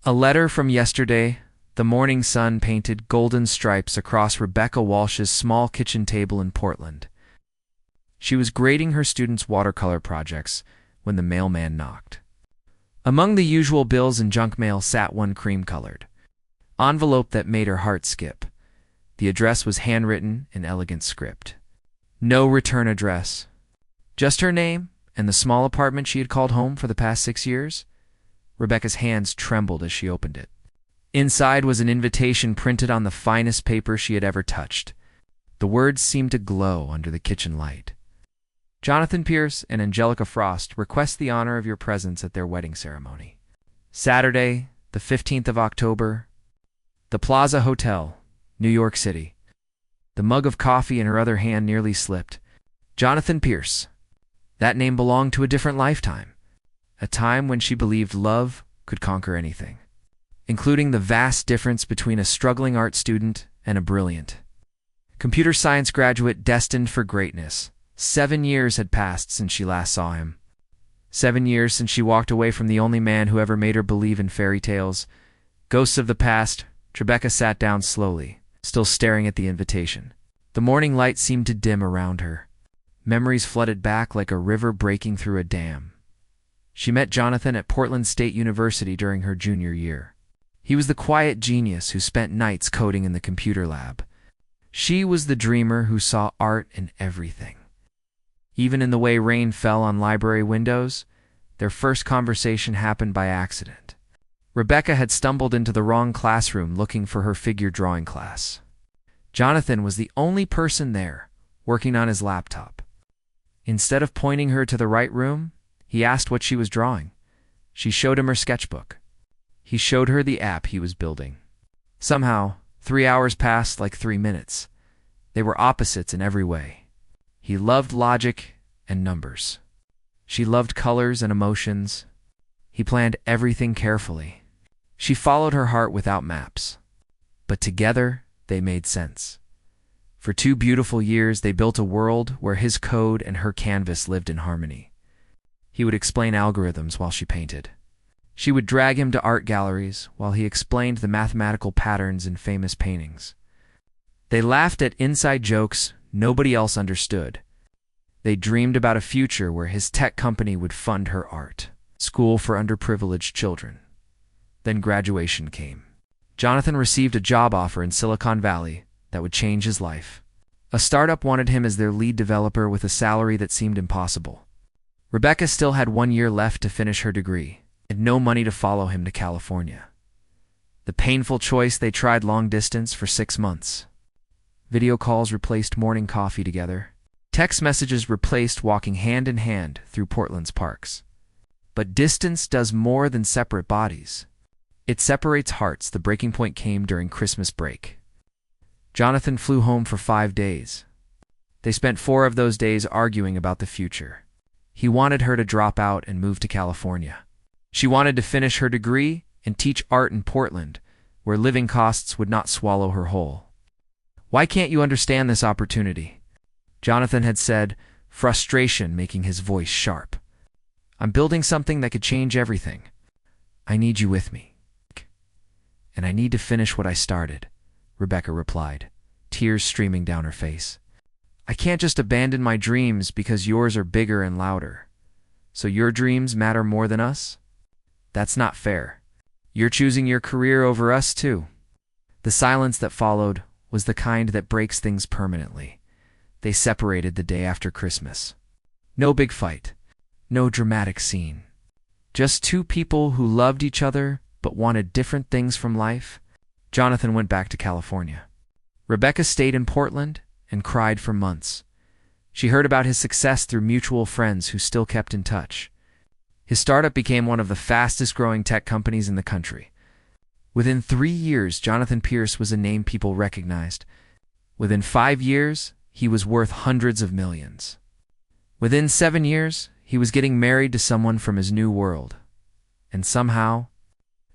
A letter from yesterday. The morning sun painted golden stripes across Rebecca Walsh's small kitchen table in Portland. She was grading her students' watercolor projects when the mailman knocked. Among the usual bills and junk mail sat one cream-colored envelope that made her heart skip. The address was handwritten in elegant script. No return address. Just her name and the small apartment she had called home for the past 6 years. Rebecca's hands trembled as she opened it. Inside was an invitation printed on the finest paper she had ever touched. The words seemed to glow under the kitchen light. Jonathan Pierce and Angelica Frost request the honor of your presence at their wedding ceremony. Saturday, the 15th of October, the Plaza Hotel, New York City. The mug of coffee in her other hand nearly slipped. Jonathan Pierce. That name belonged to a different lifetime. A time when she believed love could conquer anything, including the vast difference between a struggling art student and a brilliant computer science graduate destined for greatness. 7 years had passed since she last saw him. 7 years since she walked away from the only man who ever made her believe in fairy tales. Ghosts of the past. Rebecca sat down slowly, still staring at the invitation. The morning light seemed to dim around her. Memories flooded back like a river breaking through a dam. She met Jonathan at Portland State University during her junior year. He was the quiet genius who spent nights coding in the computer lab. She was the dreamer who saw art in everything. Even in the way rain fell on library windows, their first conversation happened by accident. Rebecca had stumbled into the wrong classroom looking for her figure drawing class. Jonathan was the only person there, working on his laptop. Instead of pointing her to the right room, he asked what she was drawing. She showed him her sketchbook. He showed her the app he was building. Somehow, 3 hours passed like 3 minutes. They were opposites in every way. He loved logic and numbers. She loved colors and emotions. He planned everything carefully. She followed her heart without maps. But together, they made sense. For 2 beautiful years, they built a world where his code and her canvas lived in harmony. He would explain algorithms while she painted. She would drag him to art galleries while he explained the mathematical patterns in famous paintings. They laughed at inside jokes nobody else understood. They dreamed about a future where his tech company would fund her art school for underprivileged children. Then graduation came. Jonathan received a job offer in Silicon Valley that would change his life. A startup wanted him as their lead developer with a salary that seemed impossible. Rebecca still had 1 year left to finish her degree, and no money to follow him to California. The painful choice, they tried long distance for 6 months. Video calls replaced morning coffee together. Text messages replaced walking hand in hand through Portland's parks. But distance does more than separate bodies. It separates hearts. The breaking point came during Christmas break. Jonathan flew home for 5 days. They spent 4 of those days arguing about the future. He wanted her to drop out and move to California. She wanted to finish her degree and teach art in Portland, where living costs would not swallow her whole. "Why can't you understand this opportunity?" Jonathan had said, frustration making his voice sharp. "I'm building something that could change everything. I need you with me." "And I need to finish what I started," Rebecca replied, tears streaming down her face. "I can't just abandon my dreams because yours are bigger and louder. So your dreams matter more than us? That's not fair. You're choosing your career over us too." The silence that followed was the kind that breaks things permanently. They separated the day after Christmas. No big fight. No dramatic scene. Just 2 people who loved each other but wanted different things from life. Jonathan went back to California. Rebecca stayed in Portland and cried for months. She heard about his success through mutual friends who still kept in touch. His startup became one of the fastest-growing tech companies in the country. Within 3 years, Jonathan Pierce was a name people recognized. Within 5 years, he was worth hundreds of millions. Within 7 years, he was getting married to someone from his new world. And somehow,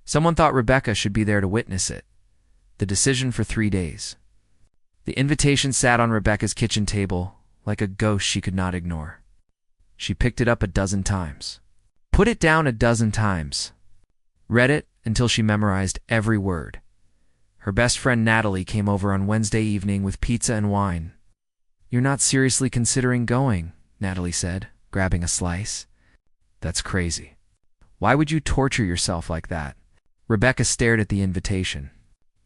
someone thought Rebecca should be there to witness it. The decision for 3 days. The invitation sat on Rebecca's kitchen table like a ghost she could not ignore. She picked it up a dozen times. Put it down a dozen times. read it until she memorized every word. Her best friend Natalie came over on Wednesday evening with pizza and wine. "You're not seriously considering going," Natalie said, grabbing a slice. "That's crazy. Why would you torture yourself like that?" Rebecca stared at the invitation.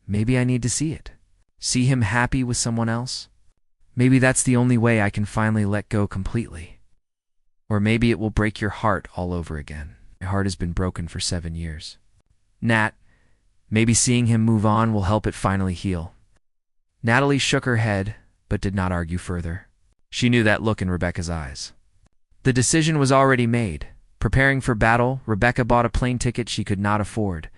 "Maybe I need to see it. See him happy with someone else? Maybe that's the only way I can finally let go completely. Or maybe it will break your heart all over again. My heart has been broken for 7 years. Nat, maybe seeing him move on will help it finally heal." Natalie shook her head, but did not argue further. She knew that look in Rebecca's eyes. The decision was already made. Preparing for battle, Rebecca bought a plane ticket she could not afford.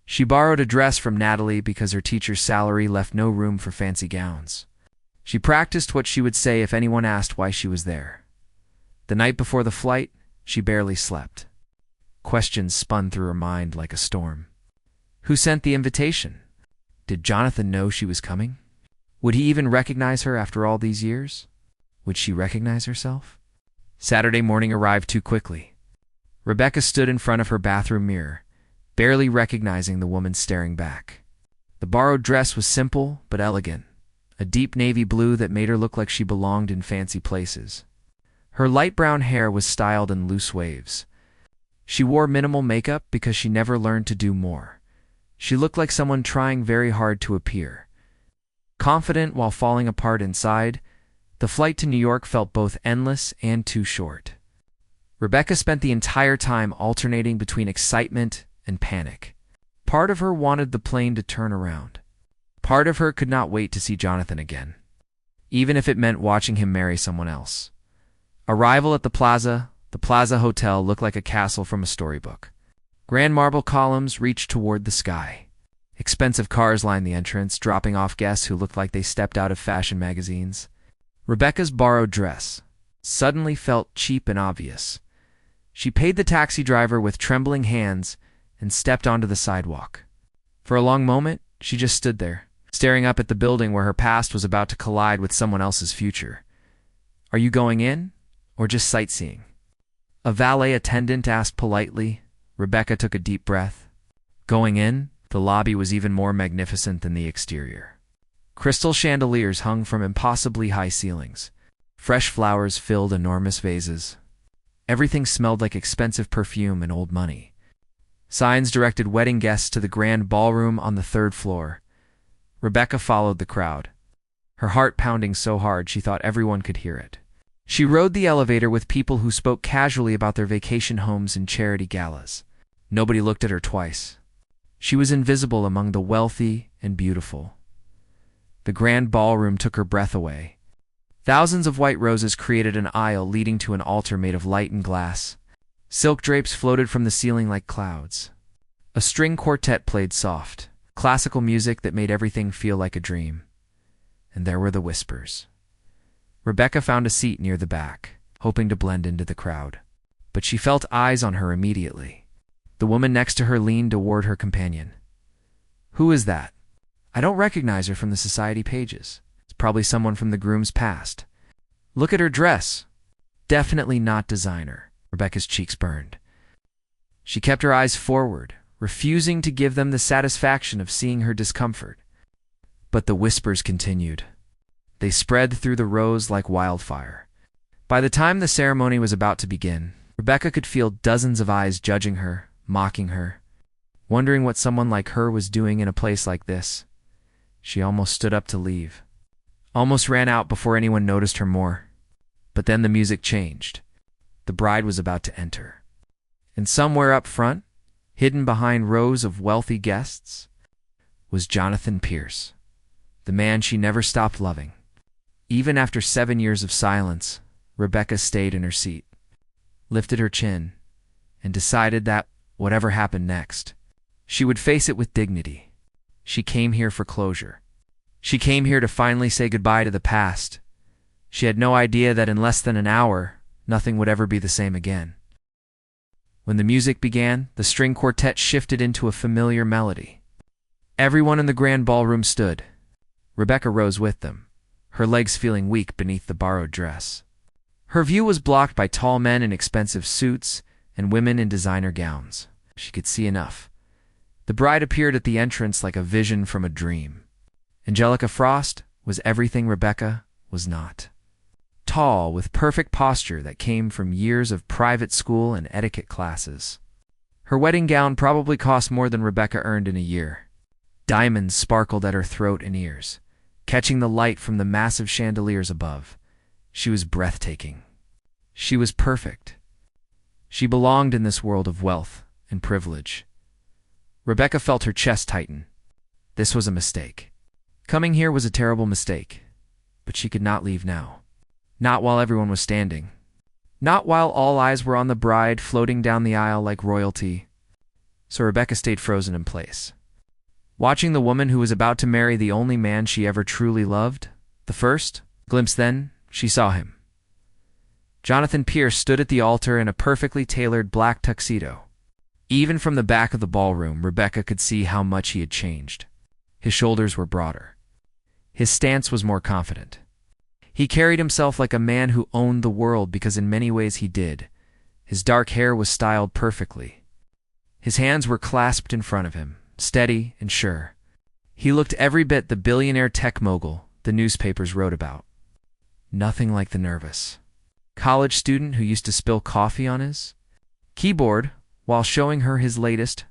She borrowed a dress from Natalie because her teacher's salary left no room for fancy gowns. She practiced what she would say if anyone asked why she was there. The night before the flight, she barely slept. Questions spun through her mind like a storm. Who sent the invitation? Did Jonathan know she was coming? Would he even recognize her after all these years? Would she recognize herself? Saturday morning arrived too quickly. Rebecca stood in front of her bathroom mirror, barely recognizing the woman staring back. The borrowed dress was simple but elegant, a deep navy blue that made her look like she belonged in fancy places. Her light brown hair was styled in loose waves. She wore minimal makeup because she never learned to do more. She looked like someone trying very hard to appear. Confident while falling apart inside, the flight to New York felt both endless and too short. Rebecca spent the entire time alternating between excitement and panic. Part of her wanted the plane to turn around. Part of her could not wait to see Jonathan again, even if it meant watching him marry someone else. Arrival at the Plaza Hotel looked like a castle from a storybook. Grand marble columns reached toward the sky. Expensive cars lined the entrance, dropping off guests who looked like they stepped out of fashion magazines. Rebecca's borrowed dress suddenly felt cheap and obvious. She paid the taxi driver with trembling hands and stepped onto the sidewalk. For a long moment, she just stood there, staring up at the building where her past was about to collide with someone else's future. "Are you going in, or just sightseeing?" A valet attendant asked politely. Rebecca took a deep breath. Going in, the lobby was even more magnificent than the exterior. Crystal chandeliers hung from impossibly high ceilings. Fresh flowers filled enormous vases. Everything smelled like expensive perfume and old money. Signs directed wedding guests to the grand ballroom on the 3rd floor. Rebecca followed the crowd, her heart pounding so hard she thought everyone could hear it. She rode the elevator with people who spoke casually about their vacation homes and charity galas. Nobody looked at her twice. She was invisible among the wealthy and beautiful. The grand ballroom took her breath away. Thousands of white roses created an aisle leading to an altar made of light and glass. Silk drapes floated from the ceiling like clouds. A string quartet played soft, classical music that made everything feel like a dream. And there were the whispers. Rebecca found a seat near the back, hoping to blend into the crowd. But she felt eyes on her immediately. The woman next to her leaned toward her companion. "Who is that? I don't recognize her from the society pages. It's probably someone from the groom's past. Look at her dress. Definitely not designer." Rebecca's cheeks burned. She kept her eyes forward, refusing to give them the satisfaction of seeing her discomfort. But the whispers continued. They spread through the rows like wildfire. By the time the ceremony was about to begin, Rebecca could feel dozens of eyes judging her, mocking her, wondering what someone like her was doing in a place like this. She almost stood up to leave. Almost ran out before anyone noticed her more. But then the music changed. The bride was about to enter. And somewhere up front, hidden behind rows of wealthy guests, was Jonathan Pierce, the man she never stopped loving. Even after 7 years of silence, Rebecca stayed in her seat, lifted her chin, and decided that, whatever happened next, she would face it with dignity. She came here for closure. She came here to finally say goodbye to the past. She had no idea that in less than an hour, nothing would ever be the same again. When the music began, the string quartet shifted into a familiar melody. Everyone in the grand ballroom stood. Rebecca rose with them, her legs feeling weak beneath the borrowed dress. Her view was blocked by tall men in expensive suits and women in designer gowns. She could see enough, The bride appeared at the entrance like a vision from a dream. Angelica Frost was everything Rebecca was not. Tall, with perfect posture that came from years of private school and etiquette classes. Her wedding gown probably cost more than Rebecca earned in a year. Diamonds sparkled at her throat and ears, catching the light from the massive chandeliers above. She was breathtaking. She was perfect. She belonged in this world of wealth and privilege. Rebecca felt her chest tighten. This was a mistake. Coming here was a terrible mistake, but she could not leave now. Not while everyone was standing. Not while all eyes were on the bride floating down the aisle like royalty. So Rebecca stayed frozen in place, watching the woman who was about to marry the only man she ever truly loved. The first glimpse then, she saw him. Jonathan Pierce stood at the altar in a perfectly tailored black tuxedo. Even from the back of the ballroom, Rebecca could see how much he had changed. His shoulders were broader. His stance was more confident. He carried himself like a man who owned the world because in many ways he did. His dark hair was styled perfectly. His hands were clasped in front of him, steady and sure. He looked every bit the billionaire tech mogul the newspapers wrote about. Nothing like the nervous college student who used to spill coffee on his keyboard while showing her his latest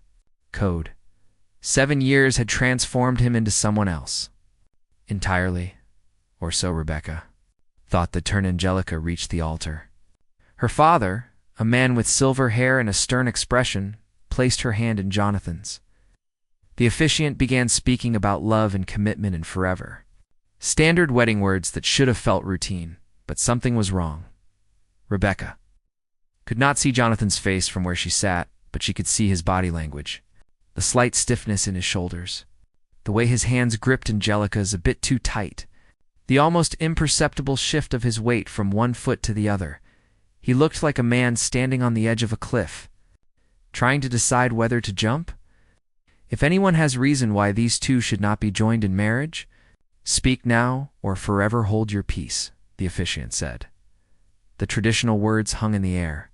code. 7 years had transformed him into someone else. Entirely, or so Rebecca thought the turn Angelica reached the altar. Her father, a man with silver hair and a stern expression, placed her hand in Jonathan's. The officiant began speaking about love and commitment and forever. Standard wedding words that should have felt routine, but something was wrong. Rebecca could not see Jonathan's face from where she sat, but she could see his body language, the slight stiffness in his shoulders, the way his hands gripped Angelica's a bit too tight, the almost imperceptible shift of his weight from one foot to the other. He looked like a man standing on the edge of a cliff, trying to decide whether to jump. If anyone has reason why these two should not be joined in marriage, speak now or forever hold your peace, the officiant said. The traditional words hung in the air.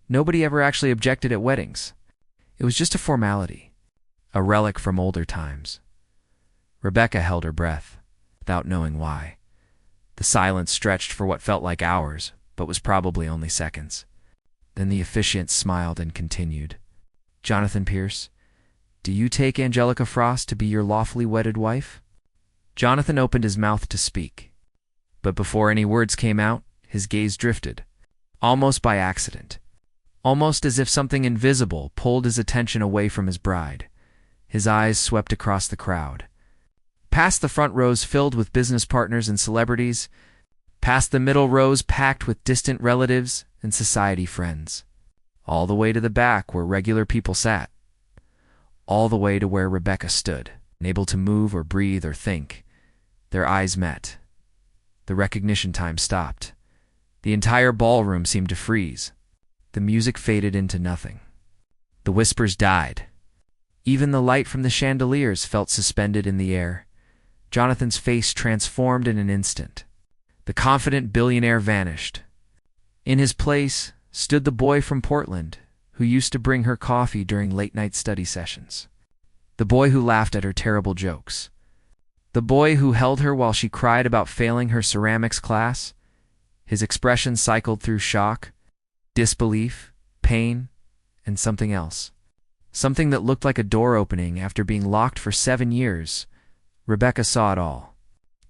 Nobody ever actually objected at weddings. It was just a formality, a relic from older times. Rebecca held her breath, without knowing why. The silence stretched for what felt like hours, but was probably only seconds. Then the officiant smiled and continued. Jonathan Pierce, do you take Angelica Frost to be your lawfully wedded wife? Jonathan opened his mouth to speak, but before any words came out, his gaze drifted, almost by accident, almost as if something invisible pulled his attention away from his bride. His eyes swept across the crowd, past the front rows filled with business partners and celebrities, past the middle rows packed with distant relatives and society friends, all the way to the back where regular people sat, all the way to where Rebecca stood, unable to move or breathe or think. Their eyes met. The recognition time stopped. The entire ballroom seemed to freeze. The music faded into nothing. The whispers died. Even the light from the chandeliers felt suspended in the air. Jonathan's face transformed in an instant. The confident billionaire vanished. In his place stood the boy from Portland who used to bring her coffee during late-night study sessions. The boy who laughed at her terrible jokes. The boy who held her while she cried about failing her ceramics class. His expression cycled through shock, disbelief, pain, and something else. Something that looked like a door opening after being locked for 7 years. Rebecca saw it all.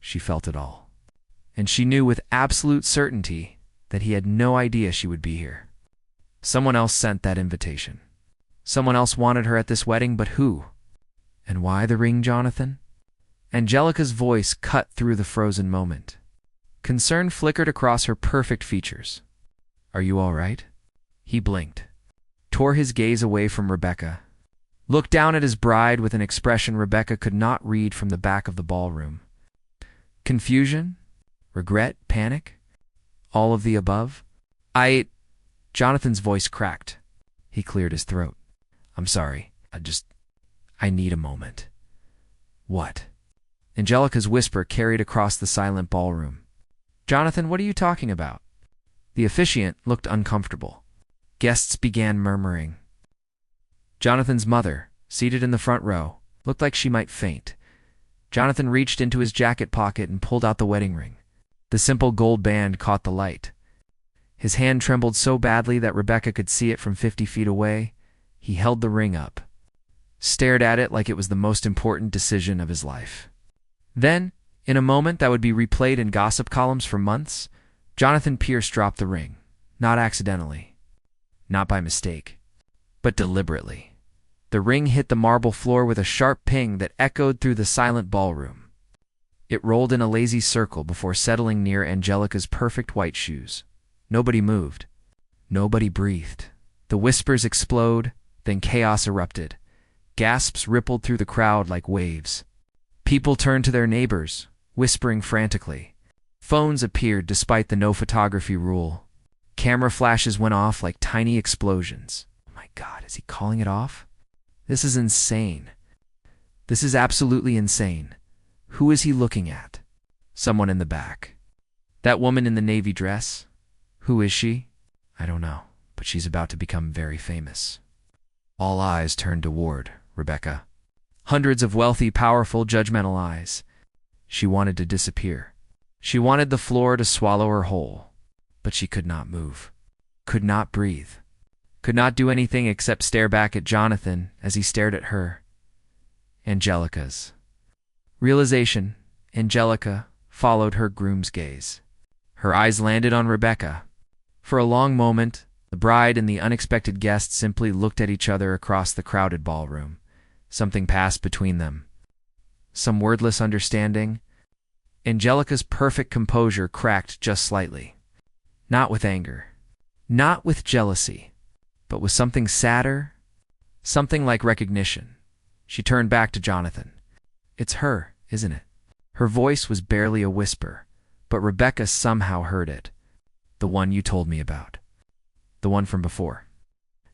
She felt it all. And she knew with absolute certainty that he had no idea she would be here. Someone else sent that invitation. Someone else wanted her at this wedding, but who? And why the ring, Jonathan? Angelica's voice cut through the frozen moment. Concern flickered across her perfect features. Are you all right? He blinked, tore his gaze away from Rebecca, looked down at his bride with an expression Rebecca could not read from the back of the ballroom. Confusion? Regret? Panic? All of the above? Jonathan's voice cracked. He cleared his throat. I'm sorry. I need a moment. What? Angelica's whisper carried across the silent ballroom. Jonathan, what are you talking about? The officiant looked uncomfortable. Guests began murmuring. Jonathan's mother, seated in the front row, looked like she might faint. Jonathan reached into his jacket pocket and pulled out the wedding ring. The simple gold band caught the light. His hand trembled so badly that Rebecca could see it from 50 feet away. He held the ring up, stared at it like it was the most important decision of his life. Then, in a moment that would be replayed in gossip columns for months, Jonathan Pierce dropped the ring, not accidentally, not by mistake, but deliberately. The ring hit the marble floor with a sharp ping that echoed through the silent ballroom. It rolled in a lazy circle before settling near Angelica's perfect white shoes. Nobody moved. Nobody breathed. The whispers exploded, then chaos erupted. Gasps rippled through the crowd like waves. People turned to their neighbors, whispering frantically. Phones appeared despite the no photography rule. Camera flashes went off like tiny explosions. Oh my God, is he calling it off? This is insane. This is absolutely insane. Who is he looking at? Someone in the back. That woman in the navy dress? Who is she? I don't know, but she's about to become very famous. All eyes turned toward Rebecca. Hundreds of wealthy, powerful, judgmental eyes. She wanted to disappear. She wanted the floor to swallow her whole. But she could not move. Could not breathe. Could not do anything except stare back at Jonathan as he stared at her. Angelica's realization, Angelica followed her groom's gaze. Her eyes landed on Rebecca. For a long moment, the bride and the unexpected guest simply looked at each other across the crowded ballroom. Something passed between them. Some wordless understanding. Angelica's perfect composure cracked just slightly. Not with anger. Not with jealousy. But with something sadder. Something like recognition. She turned back to Jonathan. It's her, isn't it? Her voice was barely a whisper, but Rebecca somehow heard it. The one you told me about. The one from before.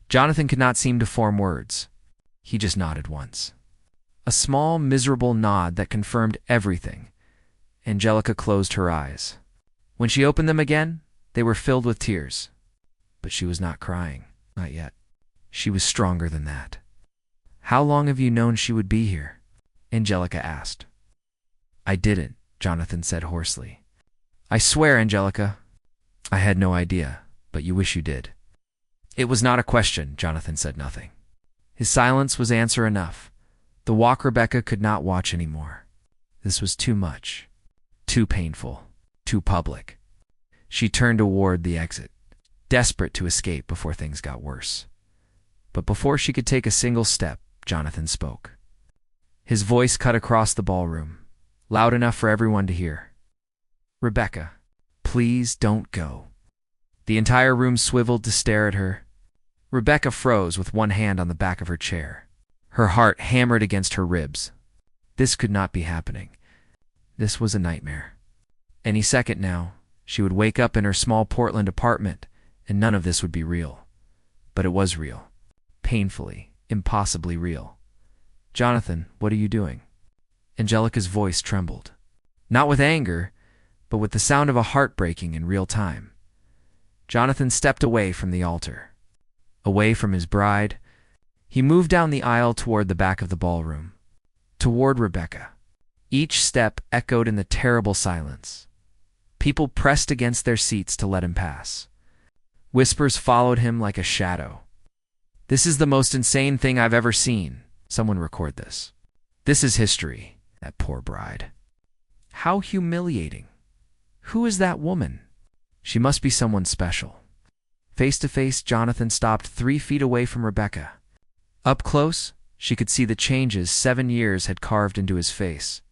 Jonathan could not seem to form words. He just nodded once. A small, miserable nod that confirmed everything. Angelica closed her eyes. When she opened them again, they were filled with tears. But she was not crying. Not yet. She was stronger than that. How long have you known she would be here? Angelica asked. I didn't, Jonathan said hoarsely. I swear, Angelica. I had no idea, but you wish you did. It was not a question, Jonathan said nothing. His silence was answer enough. The walk Rebecca could not watch anymore. This was too much. Too painful. Too public. She turned toward the exit, desperate to escape before things got worse. But before she could take a single step, Jonathan spoke. His voice cut across the ballroom, loud enough for everyone to hear. Rebecca, please don't go. The entire room swiveled to stare at her. Rebecca froze with one hand on the back of her chair. Her heart hammered against her ribs. This could not be happening. This was a nightmare. Any second now, she would wake up in her small Portland apartment, and none of this would be real. But it was real. Painfully, impossibly real. Jonathan, what are you doing? Angelica's voice trembled. Not with anger, but with the sound of a heart breaking in real time. Jonathan stepped away from the altar. Away from his bride. He moved down the aisle toward the back of the ballroom. Toward Rebecca. Each step echoed in the terrible silence. People pressed against their seats to let him pass. Whispers followed him like a shadow. This is the most insane thing I've ever seen. Someone record this. This is history. That poor bride. How humiliating. Who is that woman? She must be someone special. Face to face, Jonathan stopped 3 feet away from Rebecca. Up close, she could see the changes 7 years had carved into his face.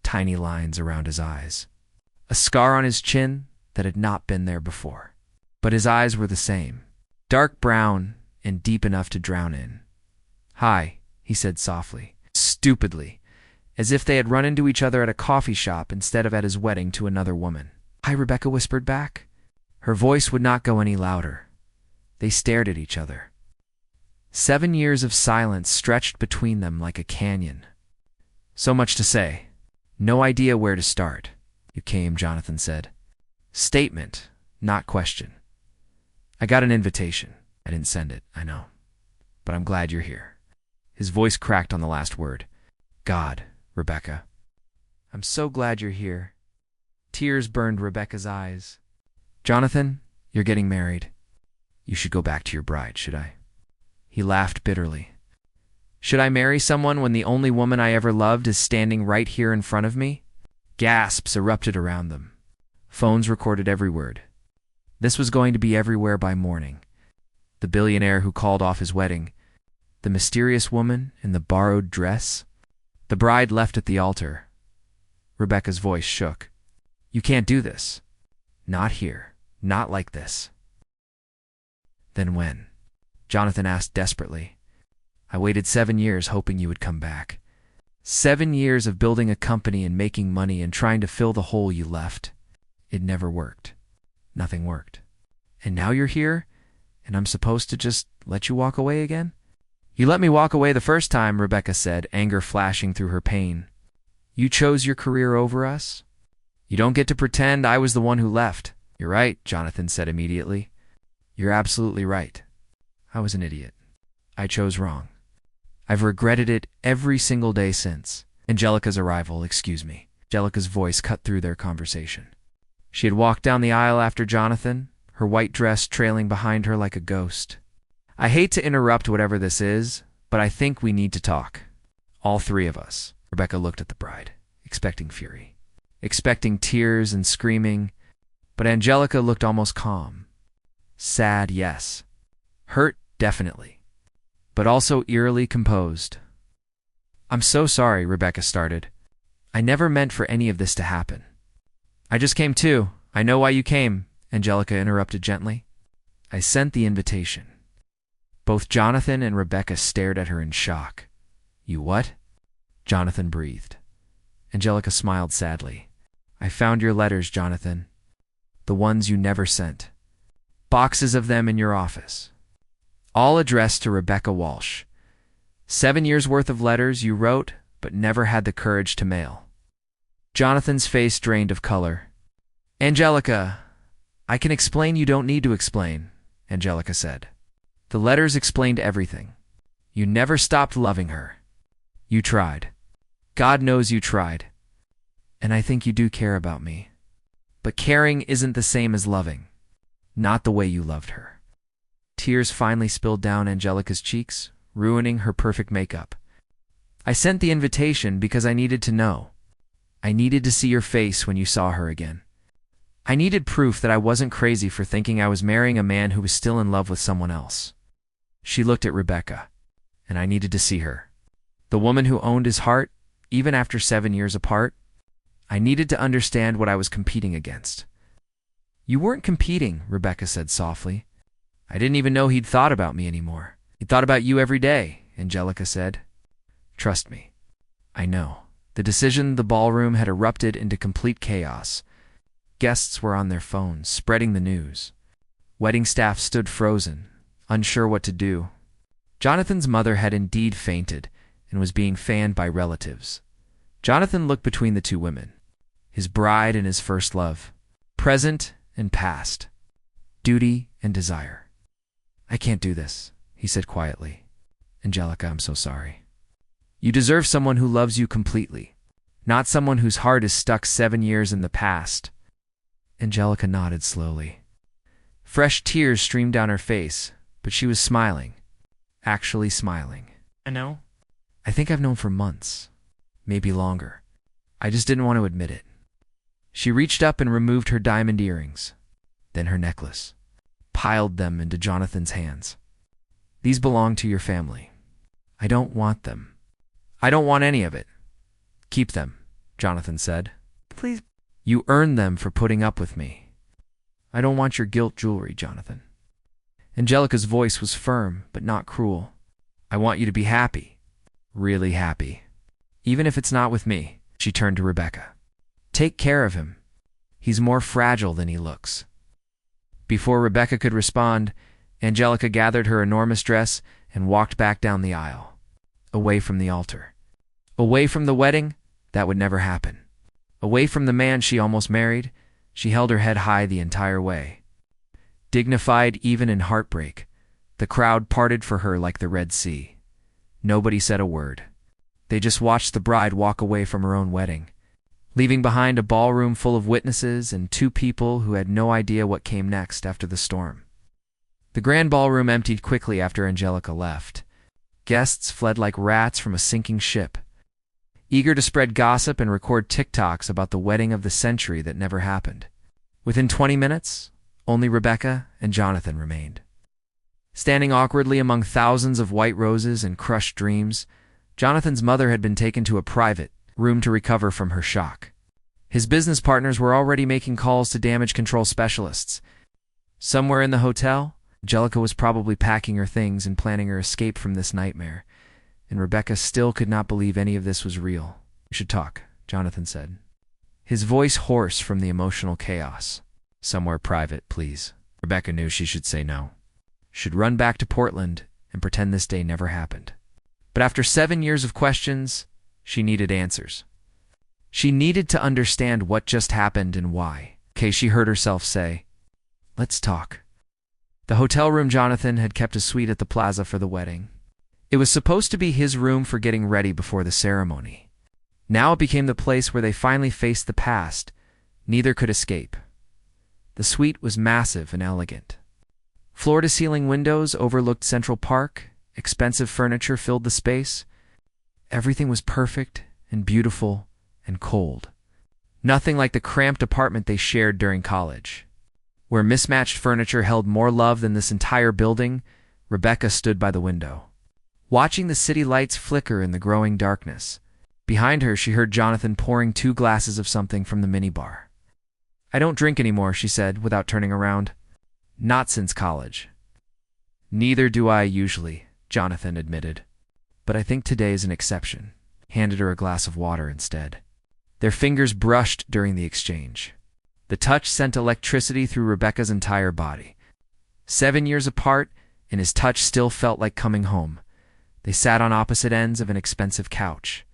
Tiny lines around his eyes. A scar on his chin that had not been there before. But his eyes were the same. Dark brown and deep enough to drown in. Hi, he said softly, stupidly, as if they had run into each other at a coffee shop instead of at his wedding to another woman. Hi, Rebecca whispered back. Her voice would not go any louder. They stared at each other. 7 years of silence stretched between them like a canyon. So much to say. No idea where to start. You came, Jonathan said. Statement, not question. I got an invitation. I didn't send it, I know. But I'm glad you're here. His voice cracked on the last word. God, Rebecca. I'm so glad you're here. Tears burned Rebecca's eyes. Jonathan, you're getting married. You should go back to your bride, should I? He laughed bitterly. Should I marry someone when the only woman I ever loved is standing right here in front of me? Gasps erupted around them. Phones recorded every word. This was going to be everywhere by morning. The billionaire who called off his wedding. The mysterious woman in the borrowed dress. The bride left at the altar. Rebecca's voice shook. You can't do this. Not here. Not like this. Then when? Jonathan asked desperately. I waited 7 years hoping you would come back. 7 years of building a company and making money and trying to fill the hole you left. It never worked. Nothing worked. And now you're here, and I'm supposed to just let you walk away again? You let me walk away the first time, Rebecca said, anger flashing through her pain. You chose your career over us? You don't get to pretend I was the one who left. You're right, Jonathan said immediately. You're absolutely right. I was an idiot. I chose wrong. I've regretted it every single day since. Angelica's arrival, excuse me. Angelica's voice cut through their conversation. She had walked down the aisle after Jonathan, her white dress trailing behind her like a ghost. I hate to interrupt whatever this is, but I think we need to talk. All three of us. Rebecca looked at the bride, expecting fury, expecting tears and screaming, but Angelica looked almost calm. Sad, yes. Hurt, definitely. But also eerily composed. I'm so sorry, Rebecca started. I never meant for any of this to happen. I just came too. I know why you came, Angelica interrupted gently. I sent the invitation. Both Jonathan and Rebecca stared at her in shock. You what? Jonathan breathed. Angelica smiled sadly. I found your letters, Jonathan. The ones you never sent. Boxes of them in your office. All addressed to Rebecca Walsh. 7 years' worth of letters you wrote, but never had the courage to mail. Jonathan's face drained of color. Angelica, I can explain, you don't need to explain, Angelica said. The letters explained everything. You never stopped loving her. You tried. God knows you tried. And I think you do care about me. But caring isn't the same as loving. Not the way you loved her. Tears finally spilled down Angelica's cheeks, ruining her perfect makeup. I sent the invitation because I needed to know. I needed to see your face when you saw her again. I needed proof that I wasn't crazy for thinking I was marrying a man who was still in love with someone else. She looked at Rebecca, and I needed to see her. The woman who owned his heart, even after 7 years apart. I needed to understand what I was competing against. You weren't competing, Rebecca said softly. I didn't even know he'd thought about me anymore. He thought about you every day, Angelica said. Trust me. I know. The decision, the ballroom had erupted into complete chaos. Guests were on their phones, spreading the news. Wedding staff stood frozen, unsure what to do. Jonathan's mother had indeed fainted and was being fanned by relatives. Jonathan looked between the two women, his bride and his first love, present and past, duty and desire. I can't do this, he said quietly. Angelica, I'm so sorry. You deserve someone who loves you completely, not someone whose heart is stuck 7 years in the past. Angelica nodded slowly. Fresh tears streamed down her face, but she was smiling, actually smiling. I know. I think I've known for months, maybe longer. I just didn't want to admit it. She reached up and removed her diamond earrings, then her necklace, piled them into Jonathan's hands. These belong to your family. I don't want them. I don't want any of it. Keep them, Jonathan said. Please. You earned them for putting up with me. I don't want your gilt jewelry, Jonathan. Angelica's voice was firm, but not cruel. I want you to be happy. Really happy. Even if it's not with me. She turned to Rebecca. Take care of him. He's more fragile than he looks. Before Rebecca could respond, Angelica gathered her enormous dress and walked back down the aisle, away from the altar. Away from the wedding, that would never happen. Away from the man she almost married, she held her head high the entire way. Dignified even in heartbreak, the crowd parted for her like the Red Sea. Nobody said a word. They just watched the bride walk away from her own wedding, leaving behind a ballroom full of witnesses and two people who had no idea what came next after the storm. The grand ballroom emptied quickly after Angelica left. Guests fled like rats from a sinking ship, eager to spread gossip and record TikToks about the wedding of the century that never happened. Within 20 minutes, only Rebecca and Jonathan remained. Standing awkwardly among thousands of white roses and crushed dreams, Jonathan's mother had been taken to a private room to recover from her shock. His business partners were already making calls to damage control specialists. Somewhere in the hotel, Angelica was probably packing her things and planning her escape from this nightmare, and Rebecca still could not believe any of this was real. "We should talk," Jonathan said, his voice hoarse from the emotional chaos. "Somewhere private, please." Rebecca knew she should say no. Should run back to Portland and pretend this day never happened. But after 7 years of questions, she needed answers. She needed to understand what just happened and why. Okay, she heard herself say, "Let's talk." The hotel room Jonathan had kept a suite at the plaza for the wedding. It was supposed to be his room for getting ready before the ceremony. Now it became the place where they finally faced the past neither could escape. The suite was massive and elegant. Floor-to-ceiling windows overlooked Central Park, expensive furniture filled the space. Everything was perfect and beautiful and cold. Nothing like the cramped apartment they shared during college. Where mismatched furniture held more love than this entire building, Rebecca stood by the window, watching the city lights flicker in the growing darkness. Behind her, she heard Jonathan pouring 2 glasses of something from the minibar. "I don't drink anymore," she said, without turning around. "Not since college." "Neither do I usually," Jonathan admitted. "But I think today is an exception." He handed her a glass of water instead. Their fingers brushed during the exchange. The touch sent electricity through Rebecca's entire body. 7 years apart, and his touch still felt like coming home. They sat on opposite ends of an expensive couch,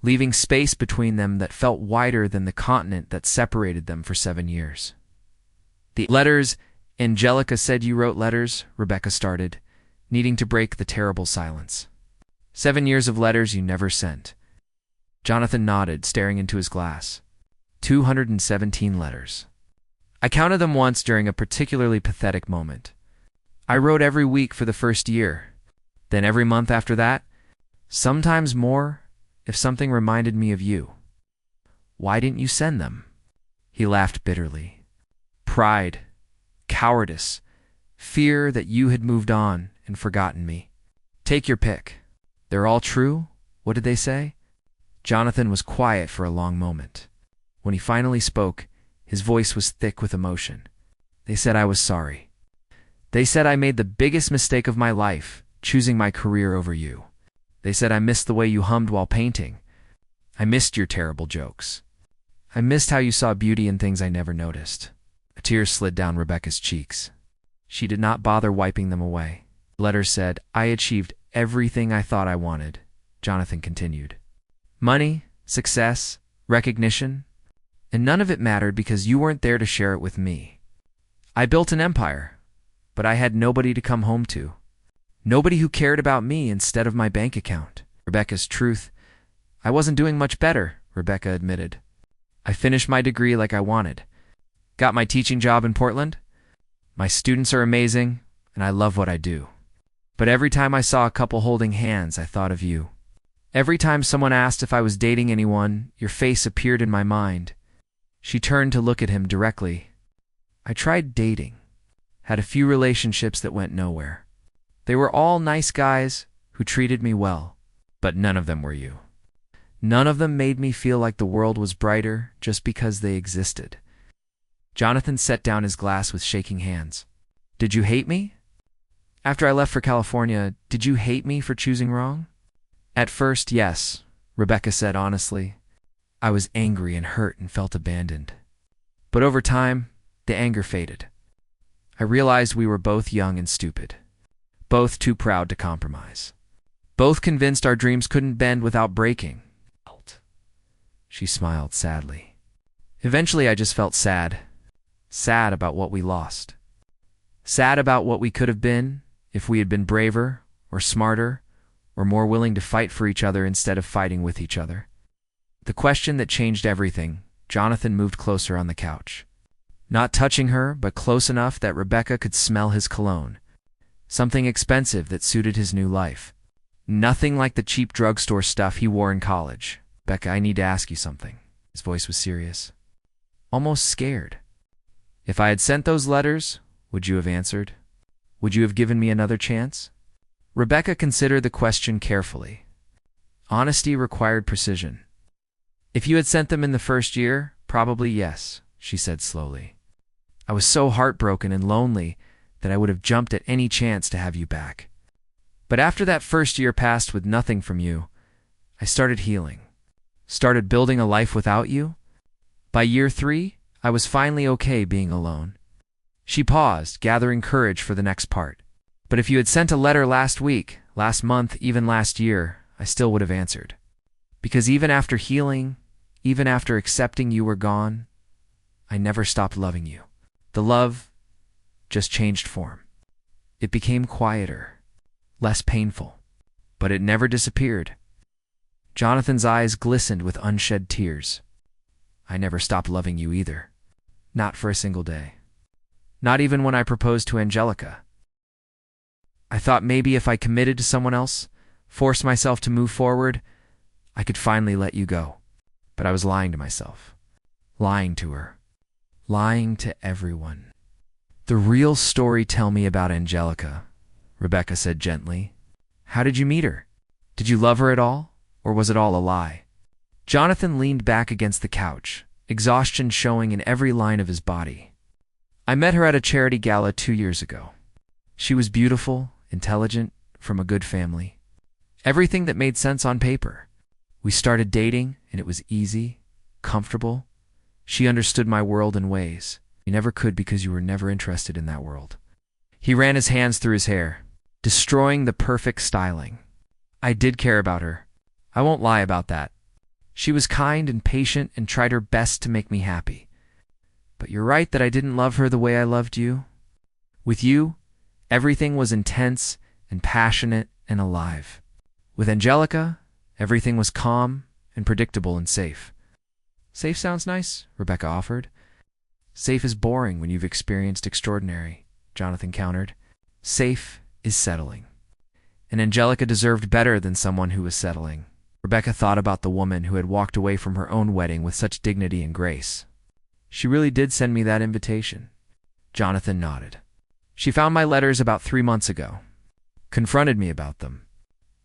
leaving space between them that felt wider than the continent that separated them for 7 years. "The letters, Angelica said you wrote letters," Rebecca started, needing to break the terrible silence. 7 years of letters you never sent." Jonathan nodded, staring into his glass. 217 letters. "I counted them once during a particularly pathetic moment. I wrote every week for the first year, then every month after that, sometimes more if something reminded me of you." "Why didn't you send them?" He laughed bitterly. "Pride, cowardice, fear that you had moved on and forgotten me. Take your pick. They're all true? What did they say?" Jonathan was quiet for a long moment. When he finally spoke, his voice was thick with emotion. "They said I was sorry. They said I made the biggest mistake of my life, choosing my career over you. They said I missed the way you hummed while painting. I missed your terrible jokes. I missed how you saw beauty in things I never noticed." A tear slid down Rebecca's cheeks. She did not bother wiping them away. The letter said, "I achieved everything I thought I wanted," Jonathan continued. "Money, success, recognition, and none of it mattered because you weren't there to share it with me. I built an empire, but I had nobody to come home to. Nobody who cared about me instead of my bank account." Rebecca's truth. "I wasn't doing much better," Rebecca admitted. "I finished my degree like I wanted. Got my teaching job in Portland. My students are amazing, and I love what I do. But every time I saw a couple holding hands, I thought of you. Every time someone asked if I was dating anyone, your face appeared in my mind." She turned to look at him directly. "I tried dating. Had a few relationships that went nowhere. They were all nice guys who treated me well, but none of them were you. None of them made me feel like the world was brighter just because they existed." Jonathan set down his glass with shaking hands. "Did you hate me? After I left for California, did you hate me for choosing wrong?" "At first, yes," Rebecca said honestly. "I was angry and hurt and felt abandoned. But over time, the anger faded. I realized we were both young and stupid. Both too proud to compromise. Both convinced our dreams couldn't bend without breaking." She smiled sadly. "Eventually I just felt sad. Sad about what we lost. Sad about what we could have been if we had been braver or smarter or more willing to fight for each other instead of fighting with each other? The question that changed everything. Jonathan moved closer on the couch. Not touching her, but close enough that Rebecca could smell his cologne. Something expensive that suited his new life. Nothing like the cheap drugstore stuff he wore in college. "Becca, I need to ask you something." His voice was serious, almost scared. "If I had sent those letters, would you have answered? Would you have given me another chance?" Rebecca considered the question carefully. Honesty required precision. "If you had sent them in the first year, probably yes," she said slowly. "I was so heartbroken and lonely that I would have jumped at any chance to have you back. But after that first year passed with nothing from you, I started healing. Started building a life without you. By year 3, I was finally okay being alone." She paused, gathering courage for the next part. "But if you had sent a letter last week, last month, even last year, I still would have answered. Because even after healing, even after accepting you were gone, I never stopped loving you. The love just changed form. It became quieter, less painful, but it never disappeared." Jonathan's eyes glistened with unshed tears. "I never stopped loving you either. Not for a single day. Not even when I proposed to Angelica. I thought maybe if I committed to someone else, forced myself to move forward, I could finally let you go. But I was lying to myself. Lying to her. Lying to everyone." "The real story, tell me about Angelica," Rebecca said gently. "How did you meet her? Did you love her at all, or was it all a lie?" Jonathan leaned back against the couch, exhaustion showing in every line of his body. "I met her at a charity gala 2 years ago. She was beautiful, intelligent, from a good family. Everything that made sense on paper. We started dating, and it was easy, comfortable. She understood my world in ways you never could because you were never interested in that world." He ran his hands through his hair, destroying the perfect styling. "I did care about her. I won't lie about that. She was kind and patient and tried her best to make me happy. But you're right that I didn't love her the way I loved you. With you, everything was intense and passionate and alive. With Angelica, everything was calm and predictable and safe." "Safe sounds nice," Rebecca offered. "Safe is boring when you've experienced extraordinary," Jonathan countered. "Safe is settling. And Angelica deserved better than someone who was settling." Rebecca thought about the woman who had walked away from her own wedding with such dignity and grace. "She really did send me that invitation." Jonathan nodded. "She found my letters about 3 months ago. Confronted me about them.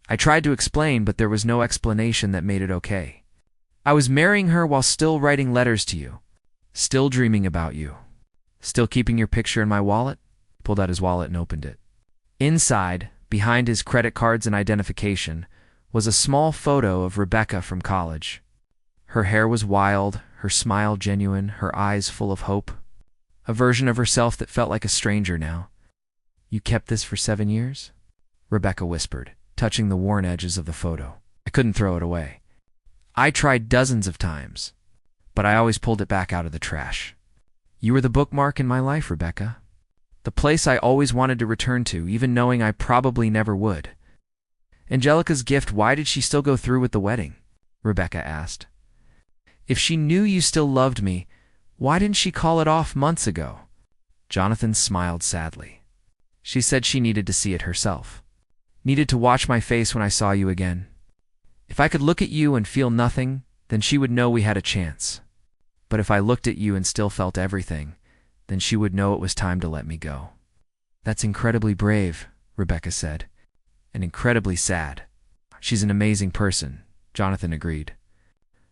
I tried to explain, but there was no explanation that made it okay. I was marrying her while still writing letters to you. Still dreaming about you. Still keeping your picture in my wallet." He pulled out his wallet and opened it. Inside, behind his credit cards and identification, was a small photo of Rebecca from college. Her hair was wild, her smile genuine, her eyes full of hope. A version of herself that felt like a stranger now. "You kept this for 7 years?" Rebecca whispered, touching the worn edges of the photo. "I couldn't throw it away. I tried dozens of times, but I always pulled it back out of the trash. You were the bookmark in my life, Rebecca. The place I always wanted to return to, even knowing I probably never would." "Angelica's gift, why did she still go through with the wedding?" Rebecca asked. "If she knew you still loved me, why didn't she call it off months ago?" Jonathan smiled sadly. "She said she needed to see it herself. Needed to watch my face when I saw you again. If I could look at you and feel nothing, then she would know we had a chance. But if I looked at you and still felt everything, then she would know it was time to let me go." "That's incredibly brave," Rebecca said. "And incredibly sad." "She's an amazing person," Jonathan agreed.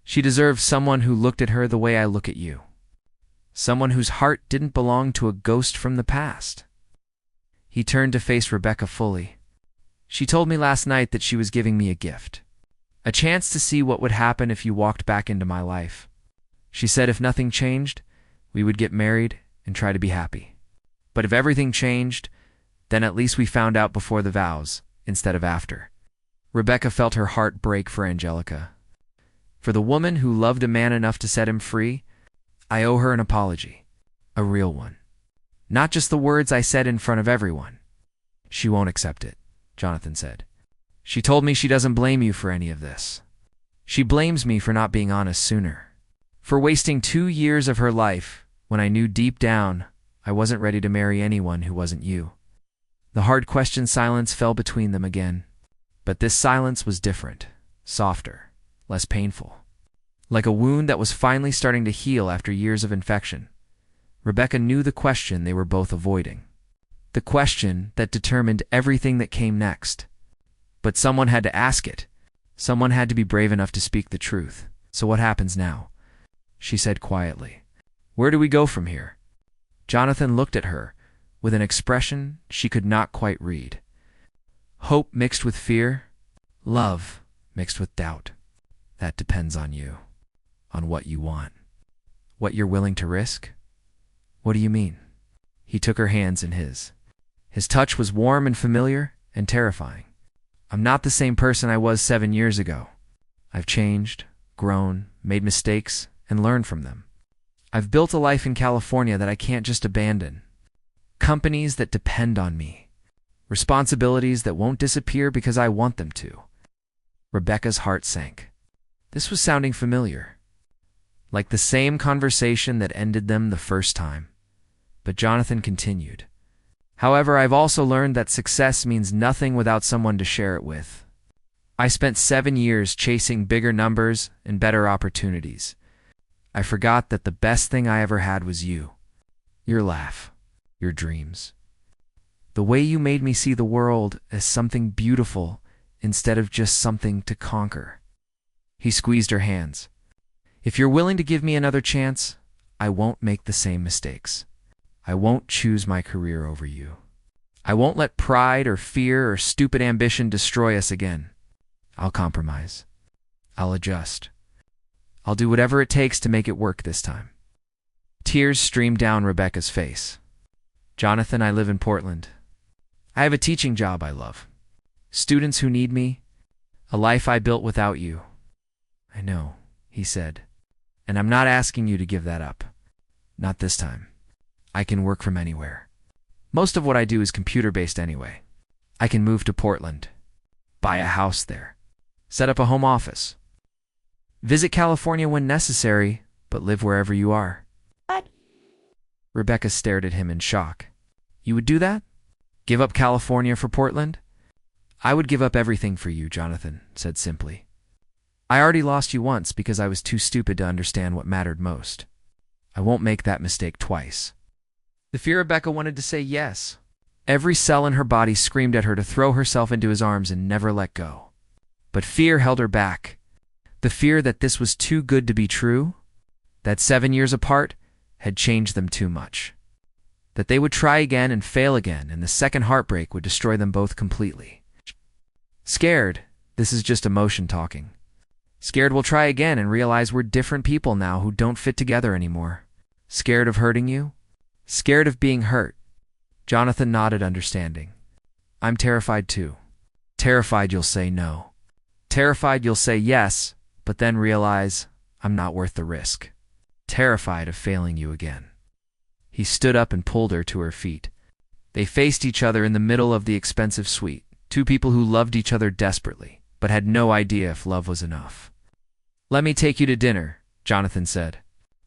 "She deserves someone who looked at her the way I look at you. Someone whose heart didn't belong to a ghost from the past." He turned to face Rebecca fully. "She told me last night that she was giving me a gift. A chance to see what would happen if you walked back into my life. She said if nothing changed, we would get married and try to be happy. But if everything changed, then at least we found out before the vows, instead of after." Rebecca felt her heart break for Angelica. For the woman who loved a man enough to set him free, I owe her an apology. A real one. Not just the words I said in front of everyone. "She won't accept it," Jonathan said. She told me she doesn't blame you for any of this. She blames me for not being honest sooner. For wasting 2 years of her life when I knew deep down I wasn't ready to marry anyone who wasn't you. The hard question silence fell between them again. But this silence was different, softer, less painful. Like a wound that was finally starting to heal after years of infection. Rebecca knew the question they were both avoiding. The question that determined everything that came next. But someone had to ask it. Someone had to be brave enough to speak the truth. So what happens now? She said quietly. Where do we go from here? Jonathan looked at her with an expression she could not quite read. Hope mixed with fear, love mixed with doubt. That depends on you, on what you want, what you're willing to risk. What do you mean? He took her hands in his. His touch was warm and familiar and terrifying. I'm not the same person I was 7 years ago. I've changed, grown, made mistakes, and learned from them. I've built a life in California that I can't just abandon. Companies that depend on me. Responsibilities that won't disappear because I want them to. Rebecca's heart sank. This was sounding familiar. Like the same conversation that ended them the first time. But Jonathan continued. However, I've also learned that success means nothing without someone to share it with. I spent 7 years chasing bigger numbers and better opportunities. I forgot that the best thing I ever had was you. Your laugh. Your dreams. The way you made me see the world as something beautiful instead of just something to conquer. He squeezed her hands. If you're willing to give me another chance, I won't make the same mistakes. I won't choose my career over you. I won't let pride or fear or stupid ambition destroy us again. I'll compromise. I'll adjust. I'll do whatever it takes to make it work this time. Tears streamed down Rebecca's face. Jonathan, I live in Portland. I have a teaching job I love. Students who need me. A life I built without you. I know, he said. And I'm not asking you to give that up. Not this time. I can work from anywhere. Most of what I do is computer-based anyway. I can move to Portland. Buy a house there. Set up a home office. Visit California when necessary, but live wherever you are. What? Rebecca stared at him in shock. You would do that? Give up California for Portland? I would give up everything for you, Jonathan said simply. I already lost you once because I was too stupid to understand what mattered most. I won't make that mistake twice. The fear Rebecca wanted to say yes. Every cell in her body screamed at her to throw herself into his arms and never let go. But fear held her back. The fear that this was too good to be true, that 7 years apart had changed them too much. That they would try again and fail again, and the second heartbreak would destroy them both completely. Scared, this is just emotion talking. Scared we'll try again and realize we're different people now who don't fit together anymore. Scared of hurting you? Scared of being hurt. Jonathan nodded, understanding. I'm terrified too. Terrified you'll say no. Terrified you'll say yes, but then realize I'm not worth the risk. Terrified of failing you again. He stood up and pulled her to her feet. They faced each other in the middle of the expensive suite, two people who loved each other desperately, but had no idea if love was enough. Let me take you to dinner, Jonathan said.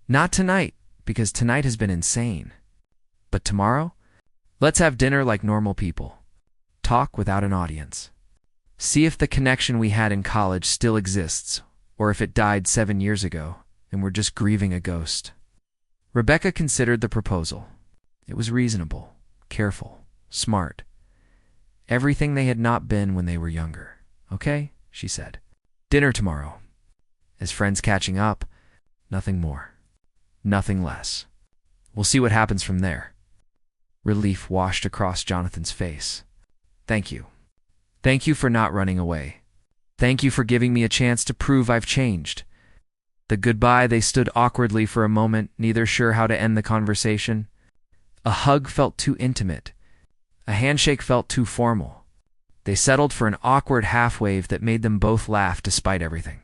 Not tonight, because tonight has been insane. But tomorrow? Let's have dinner like normal people. Talk without an audience. See if the connection we had in college still exists, or if it died 7 years ago, and we're just grieving a ghost. Rebecca considered the proposal. It was reasonable, careful, smart. Everything they had not been when they were younger. Okay, she said. Dinner tomorrow. As friends catching up, nothing more. Nothing less. We'll see what happens from there. Relief washed across Jonathan's face. Thank you. Thank you for not running away. Thank you for giving me a chance to prove I've changed. The goodbye, they stood awkwardly for a moment, neither sure how to end the conversation. A hug felt too intimate. A handshake felt too formal. They settled for an awkward half-wave that made them both laugh despite everything.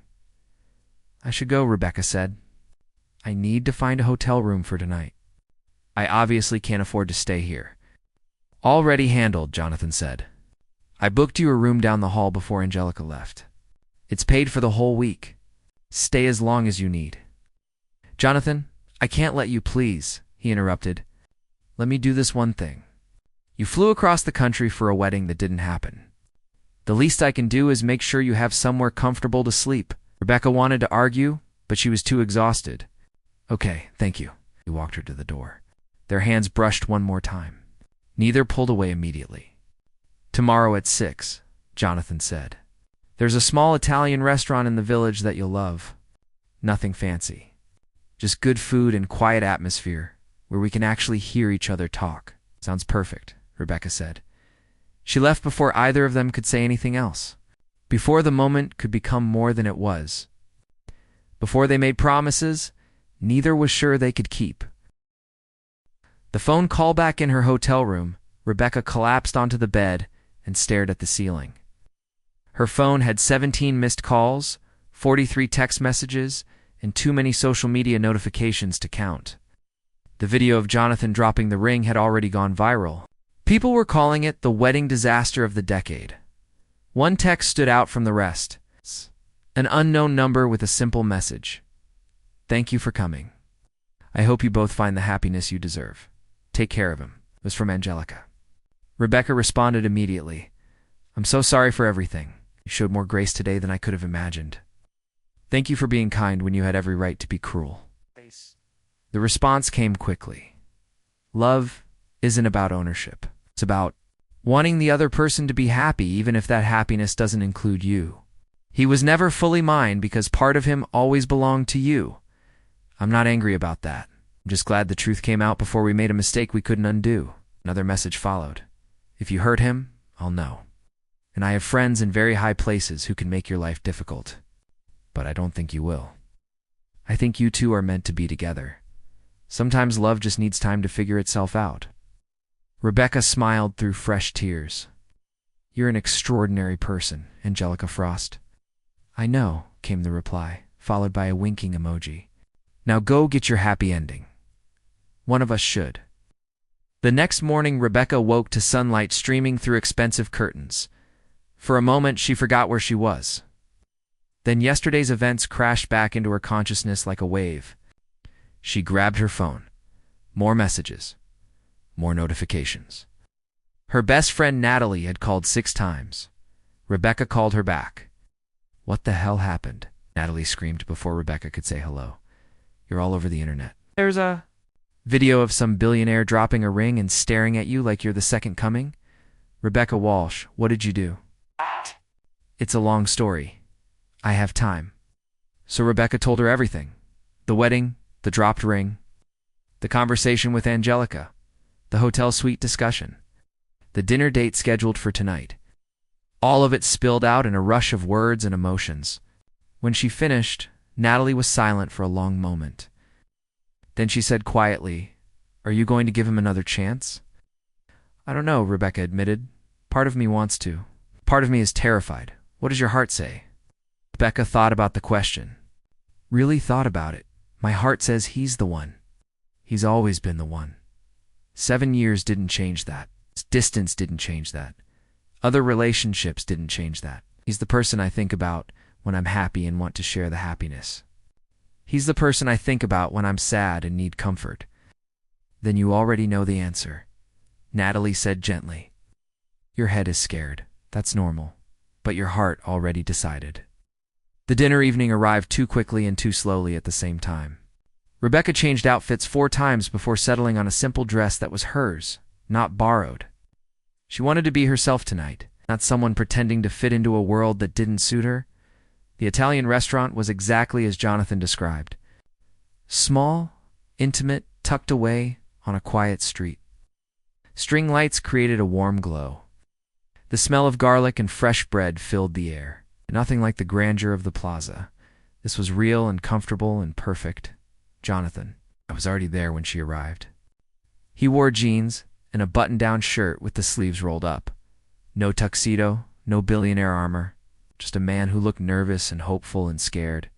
I should go, Rebecca said. I need to find a hotel room for tonight. I obviously can't afford to stay here. Already handled, Jonathan said. I booked you a room down the hall before Angelica left. It's paid for the whole week. Stay as long as you need. Jonathan, I can't let you, please, he interrupted. Let me do this one thing. You flew across the country for a wedding that didn't happen. The least I can do is make sure you have somewhere comfortable to sleep. Rebecca wanted to argue, but she was too exhausted. Okay, thank you. He walked her to the door. Their hands brushed one more time. Neither pulled away immediately. Tomorrow at 6, Jonathan said. There's a small Italian restaurant in the village that you'll love. Nothing fancy. Just good food and quiet atmosphere where we can actually hear each other talk. Sounds perfect, Rebecca said. She left before either of them could say anything else. Before the moment could become more than it was. Before they made promises, neither was sure they could keep. The phone call back in her hotel room, Rebecca collapsed onto the bed and stared at the ceiling. Her phone had 17 missed calls, 43 text messages, and too many social media notifications to count. The video of Jonathan dropping the ring had already gone viral. People were calling it the wedding disaster of the decade. One text stood out from the rest. An unknown number with a simple message. Thank you for coming. I hope you both find the happiness you deserve. Take care of him. It was from Angelica. Rebecca responded immediately. I'm so sorry for everything. You showed more grace today than I could have imagined. Thank you for being kind when you had every right to be cruel. The response came quickly. Love isn't about ownership. It's about wanting the other person to be happy even if that happiness doesn't include you. He was never fully mine because part of him always belonged to you. I'm not angry about that. I'm just glad the truth came out before we made a mistake we couldn't undo. Another message followed. If you hurt him, I'll know. And I have friends in very high places who can make your life difficult. But I don't think you will. I think you two are meant to be together. Sometimes love just needs time to figure itself out. Rebecca smiled through fresh tears. You're an extraordinary person, Angelica Frost. I know, came the reply, followed by a winking emoji. Now go get your happy ending. One of us should. The next morning, Rebecca woke to sunlight streaming through expensive curtains. For a moment, she forgot where she was. Then yesterday's events crashed back into her consciousness like a wave. She grabbed her phone. More messages. More notifications. Her best friend Natalie had called 6 times. Rebecca called her back. What the hell happened? Natalie screamed before Rebecca could say hello. You're all over the internet. There's a video of some billionaire dropping a ring and staring at you like you're the second coming. Rebecca Walsh, what did you do? It's a long story. I have time. So Rebecca told her everything. The wedding, the dropped ring, the conversation with Angelica, the hotel suite discussion, the dinner date scheduled for tonight. All of it spilled out in a rush of words and emotions. When she finished, Natalie was silent for a long moment. Then she said quietly, Are you going to give him another chance? I don't know, Rebecca admitted. Part of me wants to. Part of me is terrified. What does your heart say? Rebecca thought about the question. Really thought about it. My heart says he's the one. He's always been the one. 7 years didn't change that. Distance didn't change that. Other relationships didn't change that. He's the person I think about when I'm happy and want to share the happiness. He's the person I think about when I'm sad and need comfort. Then you already know the answer, Natalie said gently. Your head is scared. That's normal. But your heart already decided. The dinner evening arrived too quickly and too slowly at the same time. Rebecca changed outfits 4 times before settling on a simple dress that was hers, not borrowed. She wanted to be herself tonight, not someone pretending to fit into a world that didn't suit her. The Italian restaurant was exactly as Jonathan described. Small, intimate, tucked away on a quiet street. String lights created a warm glow. The smell of garlic and fresh bread filled the air. Nothing like the grandeur of the plaza. This was real and comfortable and perfect. Jonathan. I was already there when she arrived. He wore jeans and a button-down shirt with the sleeves rolled up. No tuxedo, no billionaire armor. Just a man who looked nervous and hopeful and scared.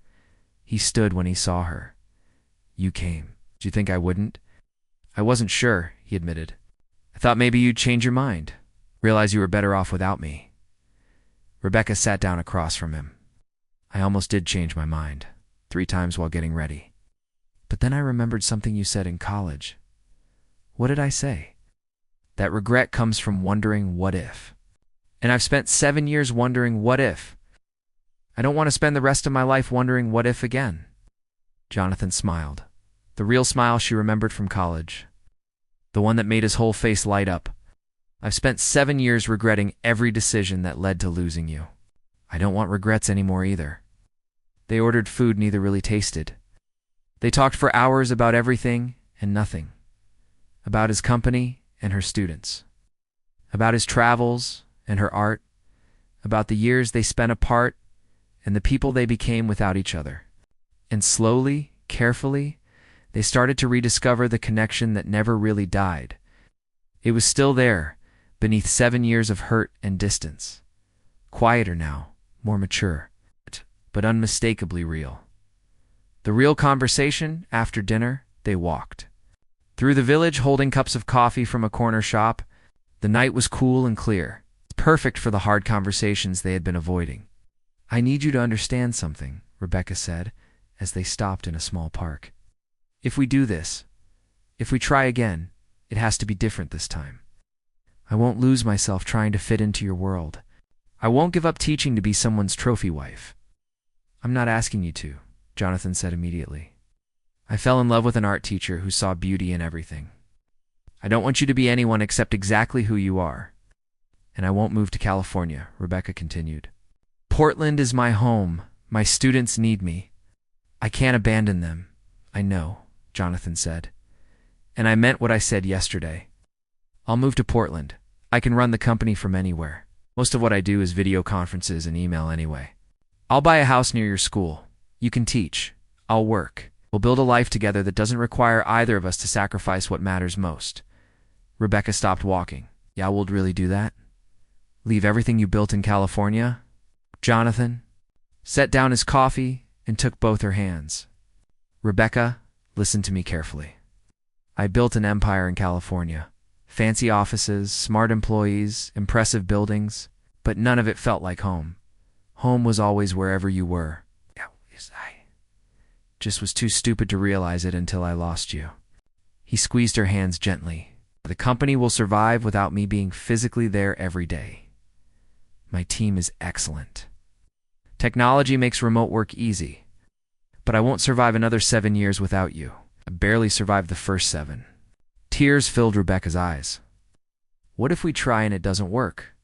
He stood when he saw her. You came. Did you think I wouldn't? I wasn't sure, he admitted. I thought maybe you'd change your mind. Realize you were better off without me. Rebecca sat down across from him. I almost did change my mind, 3 times while getting ready. But then I remembered something you said in college. What did I say? That regret comes from wondering what if. And I've spent 7 years wondering what if. I don't want to spend the rest of my life wondering what if again. Jonathan smiled. The real smile she remembered from college. The one that made his whole face light up. I've spent 7 years regretting every decision that led to losing you. I don't want regrets anymore either. They ordered food neither really tasted. They talked for hours about everything and nothing. About his company and her students. About his travels and her art. About the years they spent apart and the people they became without each other. And slowly, carefully, they started to rediscover the connection that never really died. It was still there, beneath 7 years of hurt and distance. Quieter now, more mature, but unmistakably real. The real conversation, after dinner, they walked. Through the village, holding cups of coffee from a corner shop. The night was cool and clear, perfect for the hard conversations they had been avoiding. I need you to understand something, Rebecca said, as they stopped in a small park. If we do this, if we try again, it has to be different this time. I won't lose myself trying to fit into your world. I won't give up teaching to be someone's trophy wife. I'm not asking you to, Jonathan said immediately. I fell in love with an art teacher who saw beauty in everything. I don't want you to be anyone except exactly who you are. And I won't move to California, Rebecca continued. Portland is my home. My students need me. I can't abandon them. I know, Jonathan said. And I meant what I said yesterday. I'll move to Portland. I can run the company from anywhere. Most of what I do is video conferences and email anyway. I'll buy a house near your school. You can teach. I'll work. We'll build a life together that doesn't require either of us to sacrifice what matters most. Rebecca stopped walking. Yeah, we'll really do that? Leave everything you built in California? Jonathan set down his coffee and took both her hands. Rebecca, listen to me carefully. I built an empire in California. Fancy offices, smart employees, impressive buildings, but none of it felt like home. Home was always wherever you were. I just was too stupid to realize it until I lost you. He squeezed her hands gently. The company will survive without me being physically there every day. My team is excellent. Technology makes remote work easy, but I won't survive another 7 years without you. I barely survived the first 7. Tears filled Rebecca's eyes. What if we try and it doesn't work?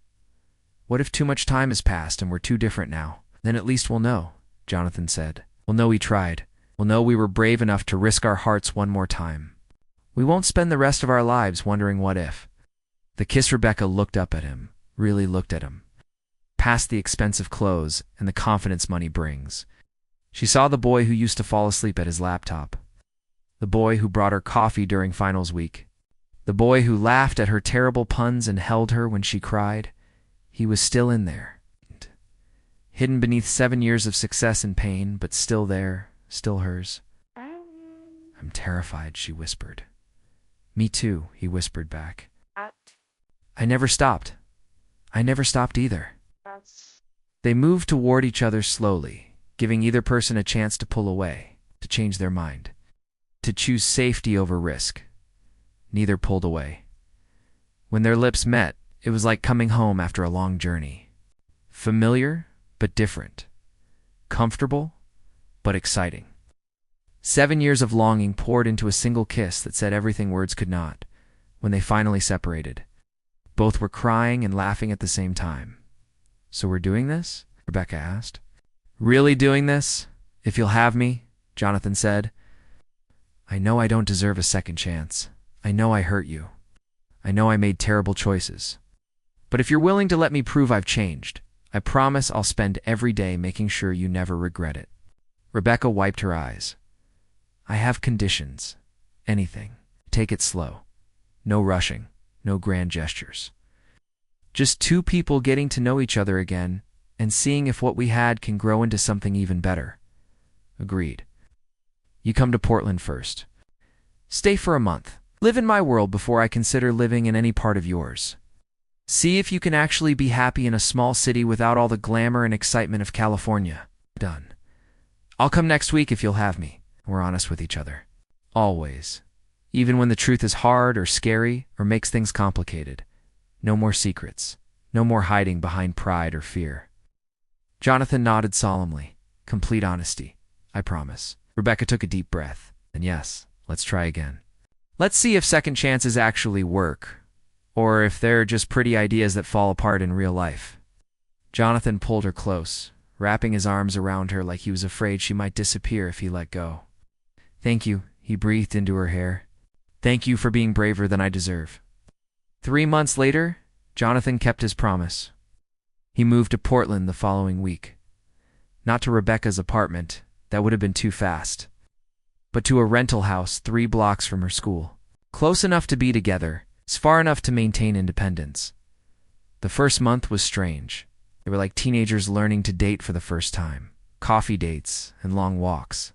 What if too much time has passed and we're too different now? Then at least we'll know, Jonathan said. We'll know we tried. We'll know we were brave enough to risk our hearts one more time. We won't spend the rest of our lives wondering what if. The kiss Rebecca looked up at him, really looked at him. Past the expensive clothes and the confidence money brings. She saw the boy who used to fall asleep at his laptop. The boy who brought her coffee during finals week. The boy who laughed at her terrible puns and held her when she cried. He was still in there. Hidden beneath 7 years of success and pain, but still there, still hers. I'm terrified, she whispered. Me too, he whispered back. I never stopped. I never stopped either. They moved toward each other slowly, giving either person a chance to pull away, to change their mind, to choose safety over risk. Neither pulled away. When their lips met, it was like coming home after a long journey. Familiar, but different. Comfortable, but exciting. 7 years of longing poured into a single kiss that said everything words could not. When they finally separated, both were crying and laughing at the same time. So we're doing this? Rebecca asked. Really doing this? If you'll have me, Jonathan said. I know I don't deserve a second chance. I know I hurt you. I know I made terrible choices. But if you're willing to let me prove I've changed, I promise I'll spend every day making sure you never regret it. Rebecca wiped her eyes. I have conditions. Anything. Take it slow. No rushing. No grand gestures. Just 2 people getting to know each other again and seeing if what we had can grow into something even better. Agreed. You come to Portland first. Stay for a month. Live in my world before I consider living in any part of yours. See if you can actually be happy in a small city without all the glamour and excitement of California. Done. I'll come next week if you'll have me. We're honest with each other. Always. Even when the truth is hard or scary or makes things complicated. No more secrets. No more hiding behind pride or fear. Jonathan nodded solemnly. Complete honesty. I promise. Rebecca took a deep breath. And yes, let's try again. Let's see if second chances actually work, or if they're just pretty ideas that fall apart in real life. Jonathan pulled her close, wrapping his arms around her like he was afraid she might disappear if he let go. Thank you, he breathed into her hair. Thank you for being braver than I deserve. 3 months later, Jonathan kept his promise. He moved to Portland the following week. Not to Rebecca's apartment, that would have been too fast, but to a rental house 3 blocks from her school. Close enough to be together, far enough to maintain independence. The first month was strange. They were like teenagers learning to date for the first time. Coffee dates and long walks.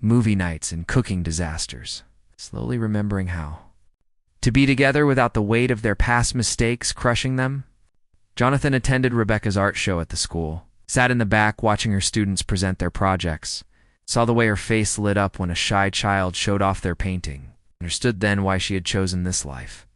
Movie nights and cooking disasters. Slowly remembering how to be together without the weight of their past mistakes crushing them. Jonathan attended Rebecca's art show at the school, sat in the back watching her students present their projects, saw the way her face lit up when a shy child showed off their painting, understood then why she had chosen this life.